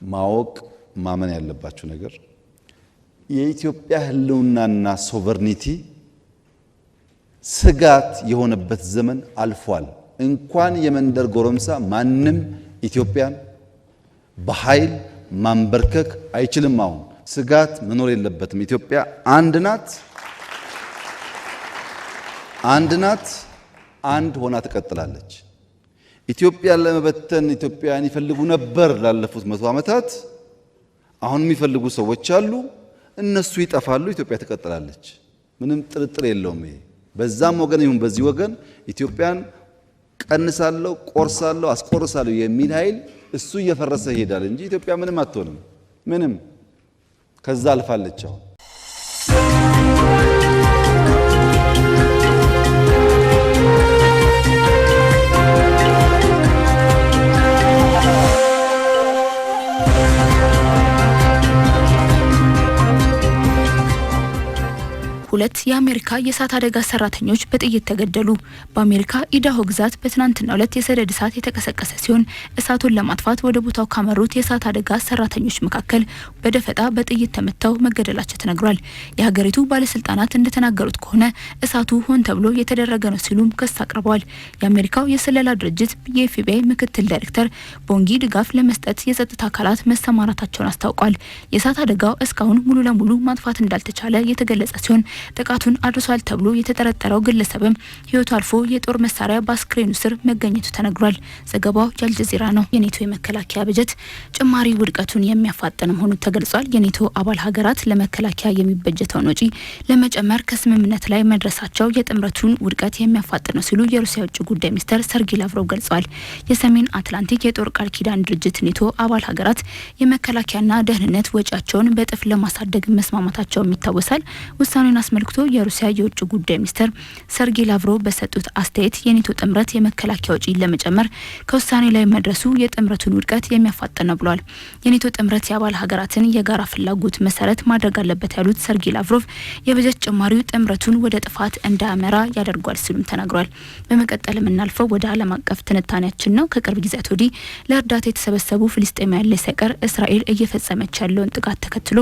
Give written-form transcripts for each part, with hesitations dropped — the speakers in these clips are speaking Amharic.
ማወቅ ማመን ያለባችሁ ነገር የኢትዮጵያ ህልውናና ሶቨርኒቲ ስጋት የሆነበት ዘመን አልፏል። እንኳን የመንደር ጎረምሳ ማንም ኢትዮጵያን በኃይል ማንበርከክ አይችልም። አሁን ስጋት መኖር የለበትም። ኢትዮጵያ አንድ ናት፣ አንድ ሆና ትቀጥላለች። ኢትዮጵያን ለመበተን ኢትዮጵያን ይፈልጉ ነበር ላለፉት 100 ዓመታት። አሁን የሚፈልጉ ሰዎች አሉ። እነሱ ይጠፋሉ፣ ኢትዮጵያ ትቀጥላለች። ምንም ጥርጥር የለውም። ይሄ በዛም ወገን ይሁን በዚህ ወገን ኢትዮጵያን ቀንሳለሁ፣ ቆርሳለሁ፣ አስቆርሳለሁ የሚል ኃይል እሱ እየፈረሰ ይሄዳል እንጂ ኢትዮጵያ ምንም አትሆንም። ምንም ከዛ አልፋለች። አሁን ሁለት የአሜሪካ የእሳት አደጋ ሰራተኞች በጥይት ተገደሉ። በአሜሪካ ኢዳሆ ግዛት በትናንትናው ዕለት የሰደድ እሳት የተቀሰቀሰ ሲሆን እሳቱን ለማጥፋት ወደ ቦታው ካመሩት የእሳት አደጋ ሰራተኞች መካከል በደፈጣ በጥይት ተመተው መገደላቸው ተነግሯል። የሀገሪቱ ባለስልጣናት እንደተናገሩት ከሆነ እሳቱ ሆን ተብሎ የተደረገ ነው ሲሉም ክስ አቅርበዋል። የአሜሪካው የስለላ ድርጅት የኤፍቢአይ ምክትል ዳይሬክተር ቦንጊ ድጋፍ ለመስጠት የጸጥታ አካላት መሰማራታቸውን አስታውቋል። የእሳት አደጋው እስካሁን ሙሉ ለሙሉ ማጥፋት እንዳልተቻለ የተገለጸ ሲሆን ጥቃቱን አድርሷል ተብሎ የተጠረጠረው ግለሰብም ህይወቱ አልፎ የጦር መሳሪያ በአስክሬኑ ስር መገኘቱ ተነግሯል። ዘገባው የአልጀዚራ ነው። የኔቶ የመከላከያ በጀት ጭማሪ ውድቀቱን የሚያፋጥን መሆኑ ተገልጿል። የኔቶ አባል ሀገራት ለመከላከያ የሚበጀተውን ወጪ ለመጨመር ከስምምነት ላይ መድረሳቸው የጥምረቱን ውድቀት የሚያፋጥን ነው ሲሉ የሩሲያ ውጭ ጉዳይ ሚኒስትር ሰርጌይ ላቭሮቭ ገልጸዋል። የሰሜን አትላንቲክ የጦር ቃል ኪዳን ድርጅት ኔቶ አባል ሀገራት የመከላከያና ደህንነት ወጪያቸውን በእጥፍ ለማሳደግ መስማማታቸው ይታወሳል። ውሳኔውን አስመልክቶ የሩሲያ የውጭ ጉዳይ ሚኒስትር ሰርጌይ ላቭሮቭ በሰጡት አስተያየት የኔቶ ጥምረት የመከላከያ ወጪ ለመጨመር ከውሳኔ ላይ መድረሱ የጥምረቱን ውድቀት የሚያፋጥን ነው ብለዋል። የኔቶ ጥምረት የአባል ሀገራትን የጋራ ፍላጎት መሰረት ማድረግ አለበት ያሉት ሰርጌይ ላቭሮቭ የበጀት ጭማሪው ጥምረቱን ወደ ጥፋት እንዳያመራ ያደርጓል ሲሉም ተናግሯል። በመቀጠል የምናልፈው ወደ ዓለም አቀፍ ትንታኔያችን ነው። ከቅርብ ጊዜያት ወዲህ ለእርዳታ የተሰበሰቡ ፍልስጤማውያን ላይ ሳይቀር እስራኤል እየፈጸመች ያለውን ጥቃት ተከትሎ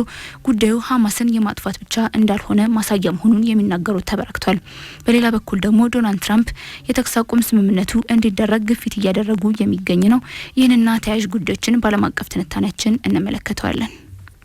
ጉዳዩ ሐማስን የማጥፋት ብቻ እንዳልሆነ ማሳያ መሆኑን የሚናገሩት ተበራክቷል። በሌላ በኩል ደግሞ ዶናልድ ትራምፕ የተኩስ አቁም ስምምነቱ እንዲደረግ ግፊት እያደረጉ የሚገኝ ነው። ይህንና ተያያዥ ጉዳዮችን በዓለም አቀፍ ትንታኔያችን እንመለከተዋለን።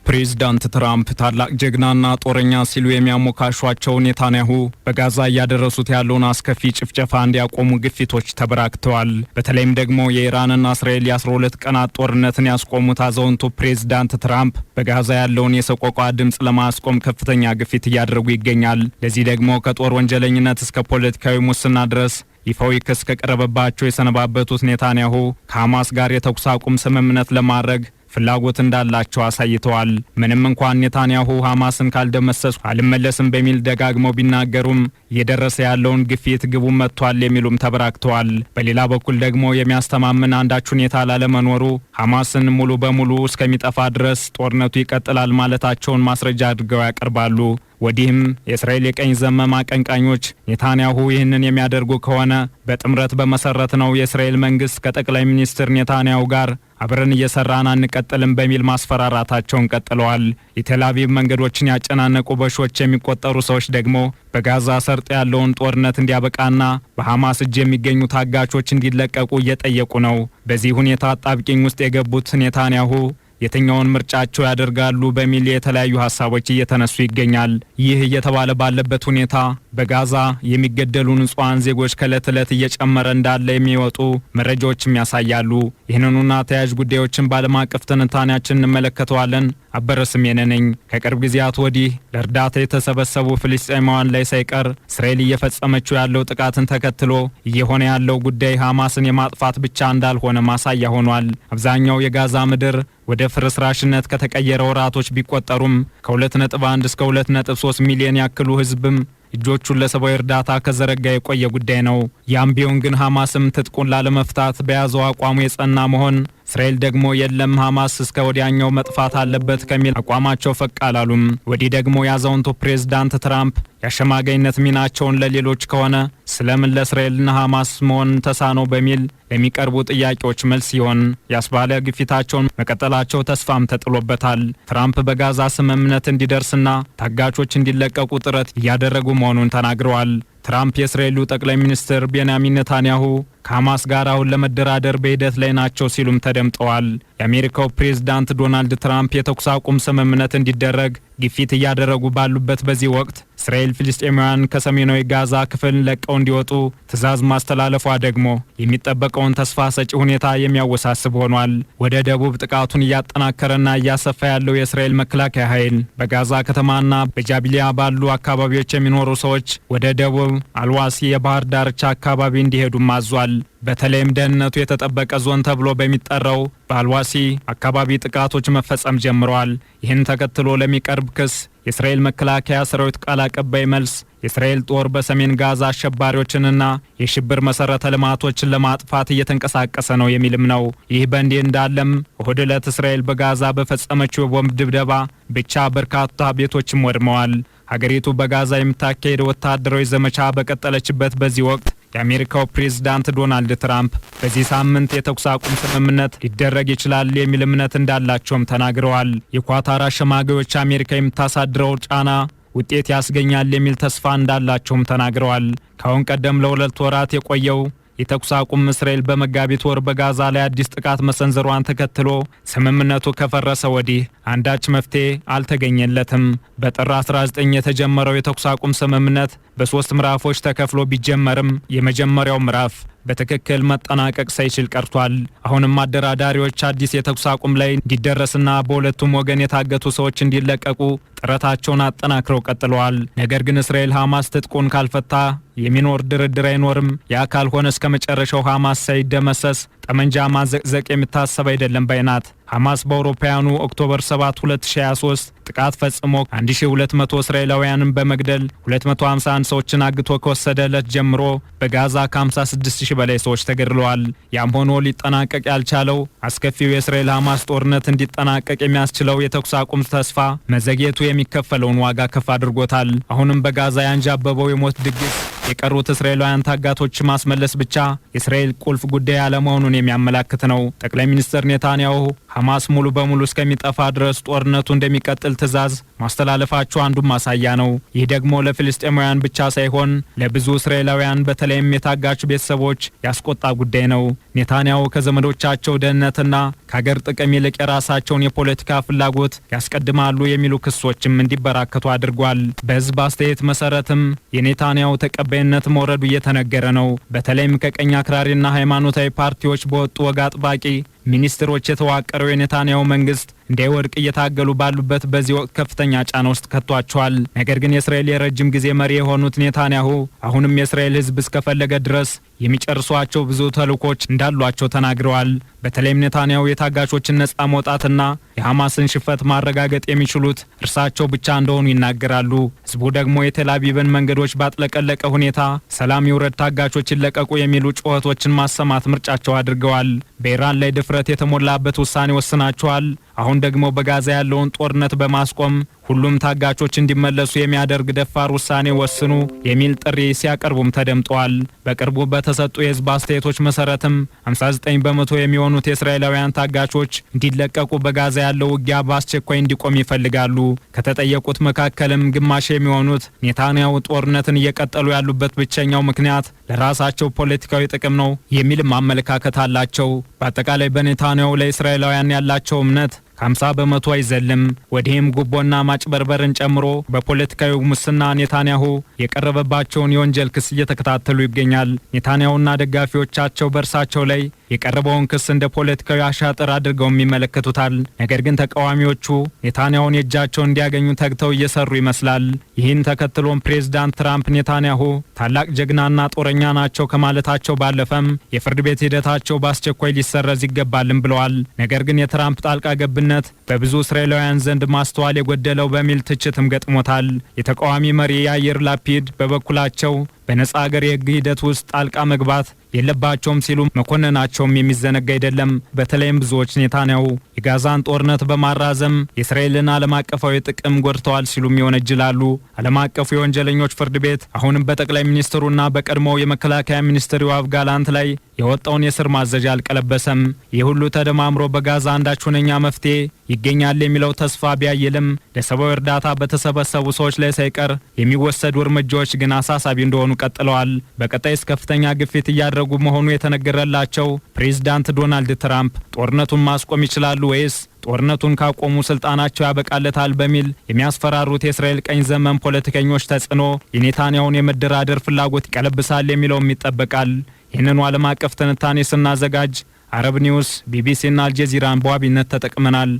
ፕሬዝዳንት ትራምፕ ታላቅ ጀግናና ጦረኛ ሲሉ የሚያሞካሿቸው ኔታንያሁ በጋዛ እያደረሱት ያለውን አስከፊ ጭፍጨፋ እንዲያቆሙ ግፊቶች ተበራክተዋል። በተለይም ደግሞ የኢራንና እስራኤል የ12 ቀናት ጦርነትን ያስቆሙት አዛውንቱ ፕሬዝዳንት ትራምፕ በጋዛ ያለውን የሰቆቃ ድምፅ ለማስቆም ከፍተኛ ግፊት እያደረጉ ይገኛል። ለዚህ ደግሞ ከጦር ወንጀለኝነት እስከ ፖለቲካዊ ሙስና ድረስ ይፋዊ ክስ ከቀረበባቸው የሰነባበቱት ኔታንያሁ ከሐማስ ጋር የተኩስ አቁም ስምምነት ለማድረግ ፍላጎት እንዳላቸው አሳይተዋል። ምንም እንኳን ኔታንያሁ ሐማስን ካልደመሰሱ አልመለስም በሚል ደጋግመው ቢናገሩም እየደረሰ ያለውን ግፊት ግቡን መጥቷል የሚሉም ተበራክተዋል። በሌላ በኩል ደግሞ የሚያስተማምን አንዳች ሁኔታ ላለመኖሩ ሐማስን ሙሉ በሙሉ እስከሚጠፋ ድረስ ጦርነቱ ይቀጥላል ማለታቸውን ማስረጃ አድርገው ያቀርባሉ። ወዲህም የእስራኤል የቀኝ ዘመም አቀንቃኞች ኔታንያሁ ይህንን የሚያደርጉ ከሆነ በጥምረት በመሰረት ነው የእስራኤል መንግስት ከጠቅላይ ሚኒስትር ኔታንያሁ ጋር አብረን እየሰራን አንቀጥልም በሚል ማስፈራራታቸውን ቀጥለዋል። የቴል አቪቭ መንገዶችን ያጨናነቁ በሺዎች የሚቆጠሩ ሰዎች ደግሞ በጋዛ ሰርጥ ያለውን ጦርነት እንዲያበቃና በሐማስ እጅ የሚገኙ ታጋቾች እንዲለቀቁ እየጠየቁ ነው። በዚህ ሁኔታ አጣብቂኝ ውስጥ የገቡት ኔታንያሁ የትኛውን ምርጫቸው ያደርጋሉ በሚል የተለያዩ ሀሳቦች እየተነሱ ይገኛል። ይህ እየተባለ ባለበት ሁኔታ በጋዛ የሚገደሉ ንጹሃን ዜጎች ከዕለት ዕለት እየጨመረ እንዳለ የሚወጡ መረጃዎችም ያሳያሉ። ይህንኑና ተያያዥ ጉዳዮችን በዓለም አቀፍ ትንታኔያችን እንመለከተዋለን። አበረ ስሜነ ነኝ። ከቅርብ ጊዜያት ወዲህ ለእርዳታ የተሰበሰቡ ፍልስጤማውያን ላይ ሳይቀር እስራኤል እየፈጸመችው ያለው ጥቃትን ተከትሎ እየሆነ ያለው ጉዳይ ሐማስን የማጥፋት ብቻ እንዳልሆነ ማሳያ ሆኗል። አብዛኛው የጋዛ ምድር ወደ ፍርስራሽነት ከተቀየረ ወራቶች ቢቆጠሩም ከ2.1 እስከ 2.3 ሚሊዮን ያክሉ ህዝብም እጆቹን ለሰብአዊ እርዳታ ከዘረጋ የቆየ ጉዳይ ነው። ያም ቢሆን ግን ሐማስም ትጥቁን ላለመፍታት በያዘው አቋሙ የጸና መሆን እስራኤል ደግሞ የለም ሐማስ እስከ ወዲያኛው መጥፋት አለበት ከሚል አቋማቸው ፈቅ አላሉም። ወዲህ ደግሞ የአዛውንቱ ፕሬዝዳንት ትራምፕ የአሸማጋይነት ሚናቸውን ለሌሎች ከሆነ ስለምን ለእስራኤልና ሐማስ መሆን ተሳነው በሚል ለሚቀርቡ ጥያቄዎች መልስ ይሆን ያስባለ ግፊታቸውን መቀጠላቸው ተስፋም ተጥሎበታል። ትራምፕ በጋዛ ስምምነት እንዲደርስና ታጋቾች እንዲለቀቁ ጥረት እያደረጉ መሆኑን ተናግረዋል። ትራምፕ የእስራኤሉ ጠቅላይ ሚኒስትር ቤንያሚን ኔታንያሁ ከሐማስ ጋር አሁን ለመደራደር በሂደት ላይ ናቸው ሲሉም ተደምጠዋል። የአሜሪካው ፕሬዝዳንት ዶናልድ ትራምፕ የተኩስ አቁም ስምምነት እንዲደረግ ግፊት እያደረጉ ባሉበት በዚህ ወቅት እስራኤል ፍልስጤማውያን ከሰሜናዊ ጋዛ ክፍል ለቀው እንዲወጡ ትዕዛዝ ማስተላለፏ ደግሞ የሚጠበቀውን ተስፋ ሰጪ ሁኔታ የሚያወሳስብ ሆኗል። ወደ ደቡብ ጥቃቱን እያጠናከረና እያሰፋ ያለው የእስራኤል መከላከያ ኃይል በጋዛ ከተማና በጃቢሊያ ባሉ አካባቢዎች የሚኖሩ ሰዎች ወደ ደቡብ አልዋሲ የባህር ዳርቻ አካባቢ እንዲሄዱም አዟል። በተለይም ደህንነቱ የተጠበቀ ዞን ተብሎ በሚጠራው በአልዋሲ አካባቢ ጥቃቶች መፈጸም ጀምረዋል። ይህን ተከትሎ ለሚቀርብ ክስ የእስራኤል መከላከያ ሰራዊት ቃል አቀባይ መልስ የእስራኤል ጦር በሰሜን ጋዛ አሸባሪዎችንና የሽብር መሰረተ ልማቶችን ለማጥፋት እየተንቀሳቀሰ ነው የሚልም ነው። ይህ በእንዲህ እንዳለም እሁድ ዕለት እስራኤል በጋዛ በፈጸመችው የቦምብ ድብደባ ብቻ በርካታ ቤቶችም ወድመዋል። ሀገሪቱ በጋዛ የምታካሄደው ወታደራዊ ዘመቻ በቀጠለችበት በዚህ ወቅት የአሜሪካው ፕሬዝዳንት ዶናልድ ትራምፕ በዚህ ሳምንት የተኩስ አቁም ስምምነት ሊደረግ ይችላል የሚል እምነት እንዳላቸውም ተናግረዋል። የኳታር አሸማጋዮች አሜሪካ የምታሳድረው ጫና ውጤት ያስገኛል የሚል ተስፋ እንዳላቸውም ተናግረዋል። ከአሁን ቀደም ለ2 ወራት የቆየው የተኩስ አቁም እስራኤል በመጋቢት ወር በጋዛ ላይ አዲስ ጥቃት መሰንዘሯን ተከትሎ ስምምነቱ ከፈረሰ ወዲህ አንዳች መፍትሄ አልተገኘለትም። በጥር 19 የተጀመረው የተኩስ አቁም ስምምነት በ3 ምዕራፎች ተከፍሎ ቢጀመርም የመጀመሪያው ምዕራፍ በትክክል መጠናቀቅ ሳይችል ቀርቷል። አሁንም አደራዳሪዎች አዲስ የተኩስ አቁም ላይ እንዲደረስና በሁለቱም ወገን የታገቱ ሰዎች እንዲለቀቁ ጥረታቸውን አጠናክረው ቀጥለዋል። ነገር ግን እስራኤል ሐማስ ትጥቁን ካልፈታ የሚኖር ድርድር አይኖርም፣ ያ ካልሆነ እስከ መጨረሻው ሐማስ ሳይደመሰስ ጠመንጃ ማዘቅዘቅ የሚታሰብ አይደለም ባይናት። ሐማስ በአውሮፓውያኑ ኦክቶበር 7 2023 ጥቃት ፈጽሞ 1200 እስራኤላውያንን በመግደል 251 ሰዎችን አግቶ ከወሰደ ዕለት ጀምሮ በጋዛ ከ56000 በላይ ሰዎች ተገድለዋል። ያም ሆኖ ሊጠናቀቅ ያልቻለው አስከፊው የእስራኤል ሐማስ ጦርነት እንዲጠናቀቅ የሚያስችለው የተኩስ አቁም ተስፋ መዘግየቱ የሚከፈለውን ዋጋ ከፍ አድርጎታል። አሁንም በጋዛ ያንዣበበው የሞት ድግስ የቀሩት እስራኤላውያን ታጋቶች ማስመለስ ብቻ የእስራኤል ቁልፍ ጉዳይ አለመሆኑን የሚያመላክት ነው። ጠቅላይ ሚኒስትር ኔታንያሁ ሐማስ ሙሉ በሙሉ እስከሚጠፋ ድረስ ጦርነቱ እንደሚቀጥል ትዕዛዝ ማስተላለፋቸው አንዱ ማሳያ ነው። ይህ ደግሞ ለፍልስጤማውያን ብቻ ሳይሆን ለብዙ እስራኤላውያን በተለይም የታጋቹ ቤተሰቦች ያስቆጣ ጉዳይ ነው። ኔታንያሁ ከዘመዶቻቸው ደህንነትና ከሀገር ጥቅም ይልቅ የራሳቸውን የፖለቲካ ፍላጎት ያስቀድማሉ የሚሉ ክሶችም እንዲበራከቱ አድርጓል። በህዝብ አስተያየት መሰረትም የኔታንያሁ ተቀባይነት መውረዱ እየተነገረ ነው። በተለይም ከቀኝ አክራሪና ሃይማኖታዊ ፓርቲዎች በወጡ ወግ አጥባቂ ሚኒስትሮች የተዋቀረው የኔታንያሁ መንግስት እንዳይወድቅ እየታገሉ ባሉበት በዚህ ወቅት ከፍተኛ ጫና ውስጥ ከቷቸዋል። ነገር ግን የእስራኤል የረጅም ጊዜ መሪ የሆኑት ኔታንያሁ አሁንም የእስራኤል ህዝብ እስከፈለገ ድረስ የሚጨርሷቸው ብዙ ተልእኮች እንዳሏቸው ተናግረዋል። በተለይም ኔታንያሁ የታጋቾችን ነጻ መውጣትና የሐማስን ሽፈት ማረጋገጥ የሚችሉት እርሳቸው ብቻ እንደሆኑ ይናገራሉ። ህዝቡ ደግሞ የቴል አቪቭን መንገዶች ባጥለቀለቀ ሁኔታ ሰላም ይውረድ፣ ታጋቾች ይለቀቁ የሚሉ ጩኸቶችን ማሰማት ምርጫቸው አድርገዋል። በኢራን ላይ ድፍረት የተሞላበት ውሳኔ ወስናቸዋል። አሁን ደግሞ በጋዛ ያለውን ጦርነት በማስቆም ሁሉም ታጋቾች እንዲመለሱ የሚያደርግ ደፋር ውሳኔ ወስኑ የሚል ጥሪ ሲያቀርቡም ተደምጠዋል። በቅርቡ በተሰጡ የህዝብ አስተያየቶች መሰረትም 59 በመቶ የሚሆኑት የእስራኤላውያን ታጋቾች እንዲለቀቁ በጋዛ ያለው ውጊያ በአስቸኳይ እንዲቆም ይፈልጋሉ። ከተጠየቁት መካከልም ግማሽ የሚሆኑት ኔታንያሁ ጦርነትን እየቀጠሉ ያሉበት ብቸኛው ምክንያት ለራሳቸው ፖለቲካዊ ጥቅም ነው የሚልም አመለካከት አላቸው። በአጠቃላይ በኔታንያሁ ላይ እስራኤላውያን ያላቸው እምነት ከ50 በመቶ አይዘልም። ወዲህም ጉቦና ማጭበርበርን ጨምሮ በፖለቲካዊ ሙስና ኔታንያሁ የቀረበባቸውን የወንጀል ክስ እየተከታተሉ ይገኛል። ኔታንያሁና ደጋፊዎቻቸው በእርሳቸው ላይ የቀረበውን ክስ እንደ ፖለቲካዊ አሻጥር አድርገውም ይመለከቱታል። ነገር ግን ተቃዋሚዎቹ ኔታንያሁን የእጃቸውን እንዲያገኙ ተግተው እየሰሩ ይመስላል። ይህን ተከትሎም ፕሬዝዳንት ትራምፕ ኔታንያሁ ታላቅ ጀግናና ጦረኛ ናቸው ከማለታቸው ባለፈም የፍርድ ቤት ሂደታቸው በአስቸኳይ ሊሰረዝ ይገባልም ብለዋል። ነገር ግን የትራምፕ ጣልቃ ገብነት በብዙ እስራኤላውያን ዘንድ ማስተዋል የጎደለው በሚል ትችትም ገጥሞታል። የተቃዋሚ መሪ ያይር ላፒድ በበኩላቸው በነጻ ሀገር የህግ ሂደት ውስጥ ጣልቃ መግባት የለባቸውም ሲሉ መኮንናቸውም የሚዘነጋ አይደለም። በተለይም ብዙዎች ኔታንያሁ የጋዛን ጦርነት በማራዘም የእስራኤልን ዓለም አቀፋዊ ጥቅም ጎድተዋል ሲሉም ይወነጅላሉ። ዓለም አቀፉ የወንጀለኞች ፍርድ ቤት አሁንም በጠቅላይ ሚኒስትሩና በቀድሞው የመከላከያ ሚኒስትር ዮአቭ ጋላንት ላይ የወጣውን የስር ማዘዣ አልቀለበሰም። ይህ ሁሉ ተደማምሮ በጋዛ አንዳች ሁነኛ መፍትሄ ይገኛል የሚለው ተስፋ ቢያይልም ለሰብአዊ እርዳታ በተሰበሰቡ ሰዎች ላይ ሳይቀር የሚወሰዱ እርምጃዎች ግን አሳሳቢ እንደሆኑ ቀጥለዋል። በቀጣይስ ከፍተኛ ግፊት እያደረጉ መሆኑ የተነገረላቸው ፕሬዝዳንት ዶናልድ ትራምፕ ጦርነቱን ማስቆም ይችላሉ ወይስ ጦርነቱን ካቆሙ ስልጣናቸው ያበቃለታል በሚል የሚያስፈራሩት የእስራኤል ቀኝ ዘመን ፖለቲከኞች ተጽዕኖ የኔታንያሁን የመደራደር ፍላጎት ይቀለብሳል የሚለውም ይጠበቃል። ይህንኑ ዓለም አቀፍ ትንታኔ ስናዘጋጅ አረብ ኒውስ፣ ቢቢሲ እና አልጀዚራን በዋቢነት ተጠቅመናል።